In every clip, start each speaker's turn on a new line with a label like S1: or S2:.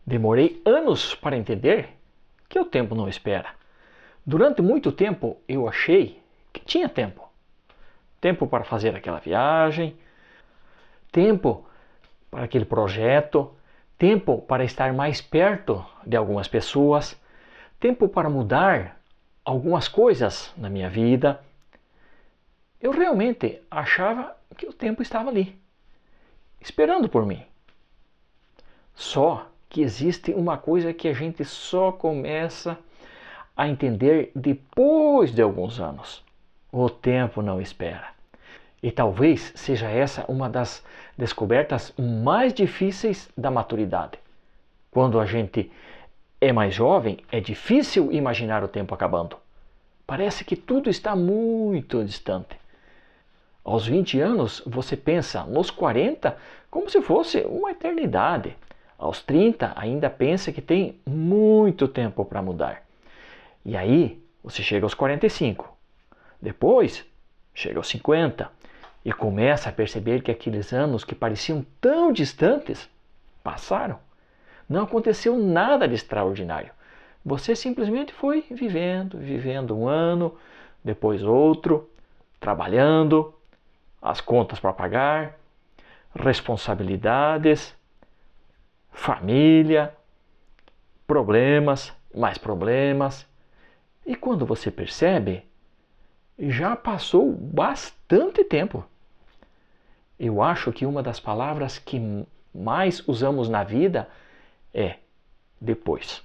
S1: Demorei anos para entender que o tempo não espera. Durante muito tempo eu achei que tinha tempo. Tempo para fazer aquela viagem, tempo para aquele projeto, tempo para estar mais perto de algumas pessoas, tempo para mudar algumas coisas na minha vida. Eu realmente achava que o tempo estava ali, esperando por mim. Só que existe uma coisa que a gente só começa a entender depois de alguns anos. O tempo não espera. E talvez seja essa uma das descobertas mais difíceis da maturidade. Quando a gente é mais jovem, é difícil imaginar o tempo acabando. Parece que tudo está muito distante. Aos 20 anos, você pensa nos 40 como se fosse uma eternidade. Aos 30, ainda pensa que tem muito tempo para mudar. E aí, você chega aos 45. Depois, chega aos 50 e começa a perceber que aqueles anos que pareciam tão distantes passaram. Não aconteceu nada de extraordinário. Você simplesmente foi vivendo um ano, depois outro, trabalhando, as contas para pagar, responsabilidades, família, problemas, mais problemas. E quando você percebe, já passou bastante tempo. Eu acho que uma das palavras que mais usamos na vida é depois.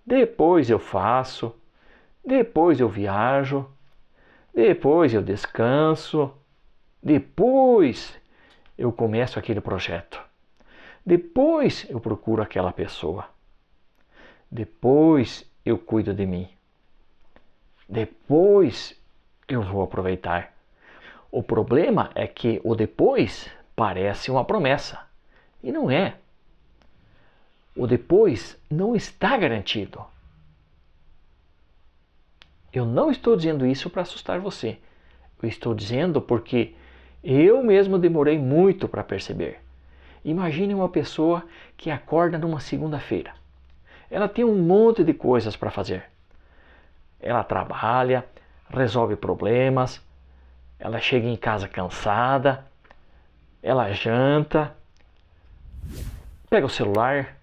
S1: Depois eu faço, depois eu viajo, depois eu descanso, depois eu começo aquele projeto, depois eu procuro aquela pessoa, depois eu cuido de mim, depois eu vou aproveitar. O problema é que o depois parece uma promessa e não é. O depois não está garantido. Eu não estou dizendo isso para assustar você. Eu estou dizendo porque eu mesmo demorei muito para perceber. Imagine uma pessoa que acorda numa segunda-feira. Ela tem um monte de coisas para fazer. Ela trabalha, resolve problemas, ela chega em casa cansada, ela janta, pega o celular,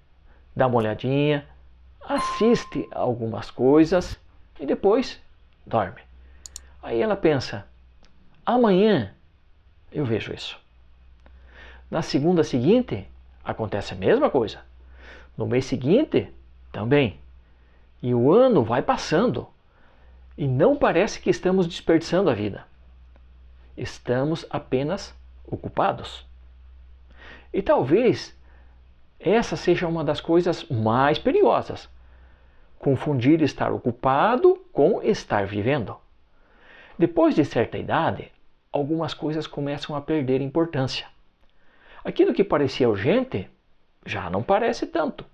S1: dá uma olhadinha, assiste algumas coisas e depois dorme. Aí ela pensa, amanhã eu vejo isso. Na segunda seguinte, acontece a mesma coisa. No mês seguinte, também. E o ano vai passando. E não parece que estamos desperdiçando a vida. Estamos apenas ocupados. E talvez essa seja uma das coisas mais perigosas. Confundir estar ocupado com estar vivendo. Depois de certa idade, algumas coisas começam a perder importância. Aquilo que parecia urgente já não parece tanto.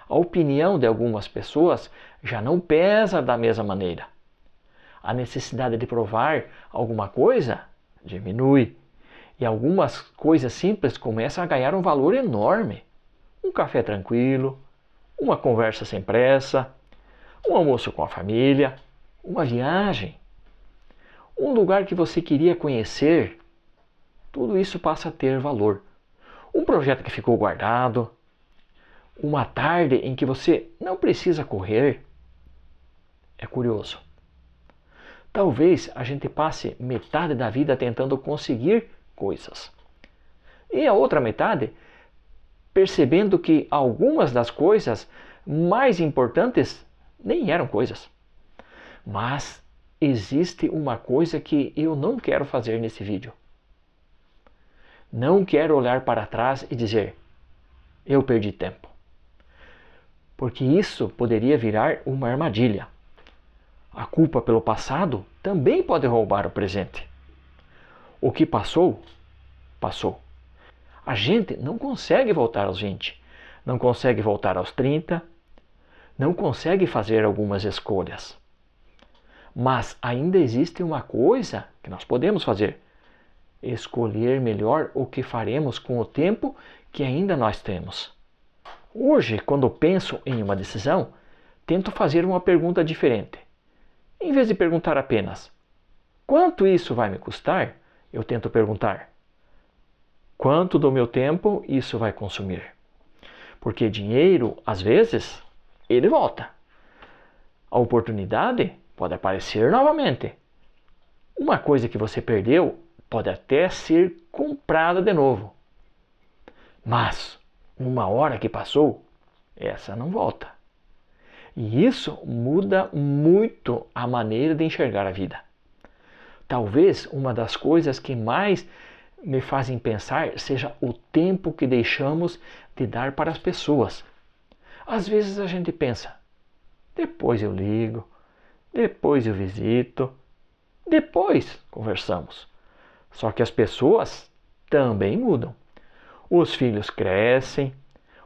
S1: A opinião de algumas pessoas já não pesa da mesma maneira. A necessidade de provar alguma coisa diminui. E algumas coisas simples começam a ganhar um valor enorme. Um café tranquilo, uma conversa sem pressa, um almoço com a família, uma viagem, um lugar que você queria conhecer. Tudo isso passa a ter valor. Um projeto que ficou guardado, uma tarde em que você não precisa correr. É curioso. Talvez a gente passe metade da vida tentando conseguir coisas. E a outra metade percebendo que algumas das coisas mais importantes nem eram coisas. Mas existe uma coisa que eu não quero fazer nesse vídeo. Não quero olhar para trás e dizer, eu perdi tempo. Porque isso poderia virar uma armadilha. A culpa pelo passado também pode roubar o presente. O que passou, passou. A gente não consegue voltar aos 20, não consegue voltar aos 30, não consegue fazer algumas escolhas. Mas ainda existe uma coisa que nós podemos fazer. Escolher melhor o que faremos com o tempo que ainda nós temos. Hoje, quando penso em uma decisão, tento fazer uma pergunta diferente. Em vez de perguntar apenas quanto isso vai me custar, eu tento perguntar quanto do meu tempo isso vai consumir. Porque dinheiro, às vezes, ele volta. A oportunidade pode aparecer novamente. Uma coisa que você perdeu pode até ser comprada de novo. Mas, uma hora que passou, essa não volta. E isso muda muito a maneira de enxergar a vida. Talvez uma das coisas que mais me fazem pensar seja o tempo que deixamos de dar para as pessoas. Às vezes a gente pensa, depois eu ligo, depois eu visito, depois conversamos. Só que as pessoas também mudam. Os filhos crescem,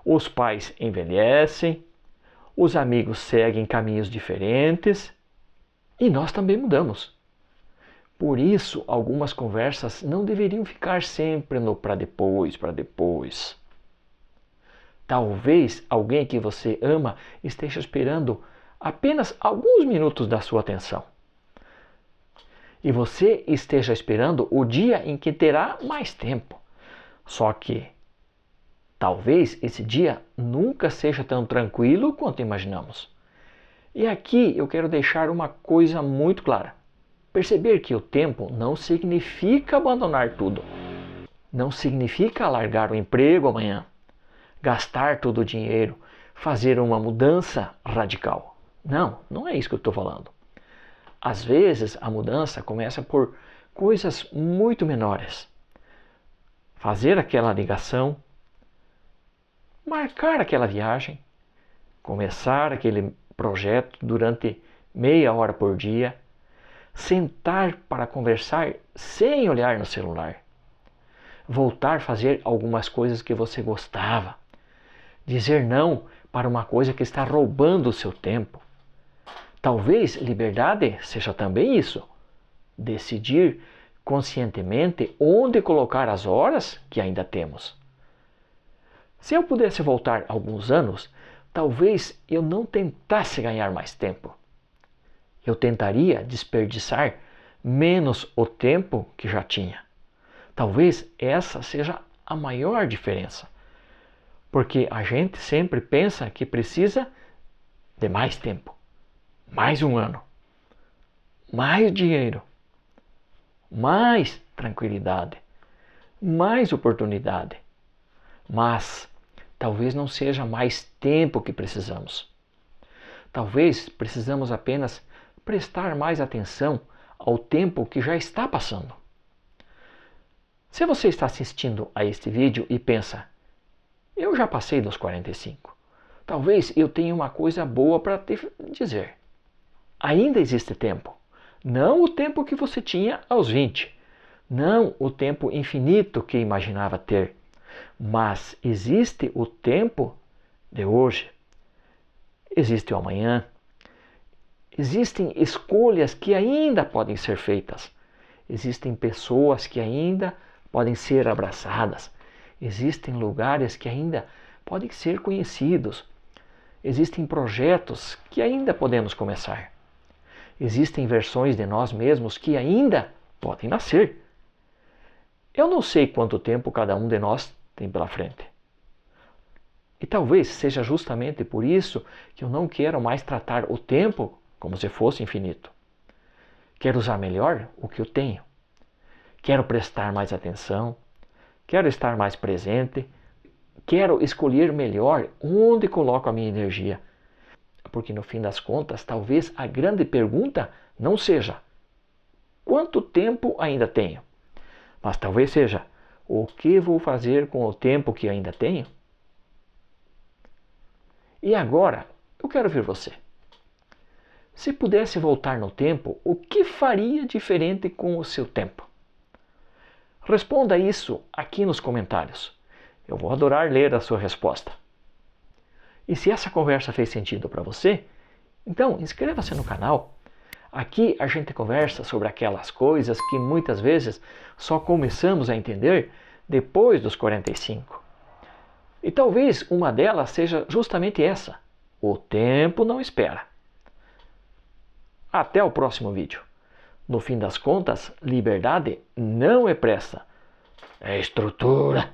S1: os pais envelhecem, os amigos seguem caminhos diferentes e nós também mudamos. Por isso, algumas conversas não deveriam ficar sempre no para depois, para depois. Talvez alguém que você ama esteja esperando apenas alguns minutos da sua atenção. E você esteja esperando o dia em que terá mais tempo. Só que talvez esse dia nunca seja tão tranquilo quanto imaginamos. E aqui eu quero deixar uma coisa muito clara. Perceber que o tempo não significa abandonar tudo. Não significa largar o emprego amanhã, gastar todo o dinheiro, fazer uma mudança radical. Não, não é isso que eu estou falando. Às vezes a mudança começa por coisas muito menores. Fazer aquela ligação, marcar aquela viagem, começar aquele projeto durante meia hora por dia, sentar para conversar sem olhar no celular, voltar a fazer algumas coisas que você gostava, dizer não para uma coisa que está roubando o seu tempo. Talvez liberdade seja também isso, decidir conscientemente onde colocar as horas que ainda temos. Se eu pudesse voltar alguns anos, talvez eu não tentasse ganhar mais tempo. Eu tentaria desperdiçar menos o tempo que já tinha. Talvez essa seja a maior diferença. Porque a gente sempre pensa que precisa de mais tempo, mais um ano, mais dinheiro, mais tranquilidade, mais oportunidade. Mas talvez não seja mais tempo que precisamos. Talvez precisamos apenas prestar mais atenção ao tempo que já está passando. Se você está assistindo a este vídeo e pensa, eu já passei dos 45, talvez eu tenha uma coisa boa para te dizer. Ainda existe tempo. Não o tempo que você tinha aos 20, não o tempo infinito que imaginava ter, mas existe o tempo de hoje. Existe o amanhã. Existem escolhas que ainda podem ser feitas. Existem pessoas que ainda podem ser abraçadas. Existem lugares que ainda podem ser conhecidos. Existem projetos que ainda podemos começar. Existem versões de nós mesmos que ainda podem nascer. Eu não sei quanto tempo cada um de nós tem pela frente. E talvez seja justamente por isso que eu não quero mais tratar o tempo como se fosse infinito. Quero usar melhor o que eu tenho. Quero prestar mais atenção. Quero estar mais presente. Quero escolher melhor onde coloco a minha energia. Porque no fim das contas, talvez a grande pergunta não seja quanto tempo ainda tenho, mas talvez seja o que vou fazer com o tempo que ainda tenho? E agora, eu quero ver você. Se pudesse voltar no tempo, o que faria diferente com o seu tempo? Responda isso aqui nos comentários. Eu vou adorar ler a sua resposta. E se essa conversa fez sentido para você, então inscreva-se no canal. Aqui a gente conversa sobre aquelas coisas que muitas vezes só começamos a entender depois dos 45. E talvez uma delas seja justamente essa: o tempo não espera. Até o próximo vídeo. No fim das contas, liberdade não é pressa, é estrutura.